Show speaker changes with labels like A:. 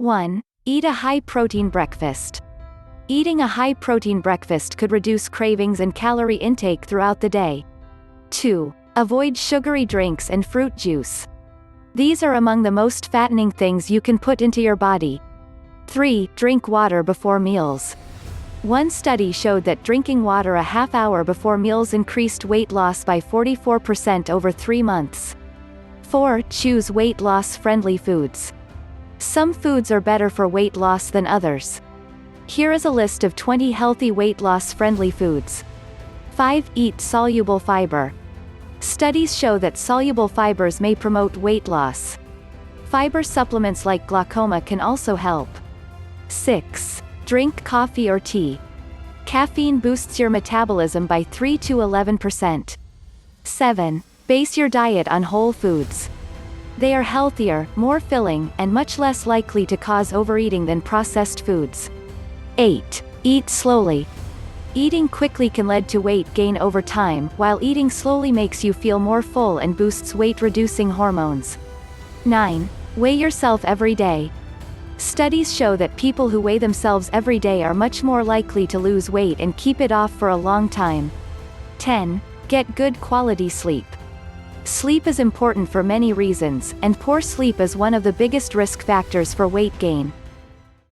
A: 1. Eat a high-protein breakfast. Eating a high-protein breakfast could reduce cravings and calorie intake throughout the day. 2. Avoid sugary drinks and fruit juice. These are among the most fattening things you can put into your body. 3. Drink water before meals. One study showed that drinking water a half hour before meals increased weight loss by 44% over 3 months. 4. Choose weight loss-friendly foods. Some foods are better for weight loss than others. Here is a list of 20 healthy weight loss-friendly foods. 5. Eat soluble fiber. Studies show that soluble fibers may promote weight loss. Fiber supplements like glaucoma can also help. 6. Drink coffee or tea. Caffeine boosts your metabolism by 3 to 11%. 7. Base your diet on whole foods. They are healthier, more filling, and much less likely to cause overeating than processed foods. 8. Eat slowly. Eating quickly can lead to weight gain over time, while eating slowly makes you feel more full and boosts weight-reducing hormones. 9. Weigh yourself every day. Studies show that people who weigh themselves every day are much more likely to lose weight and keep it off for a long time. 10. Get good quality sleep. Sleep is important for many reasons, and poor sleep is one of the biggest risk factors for weight gain.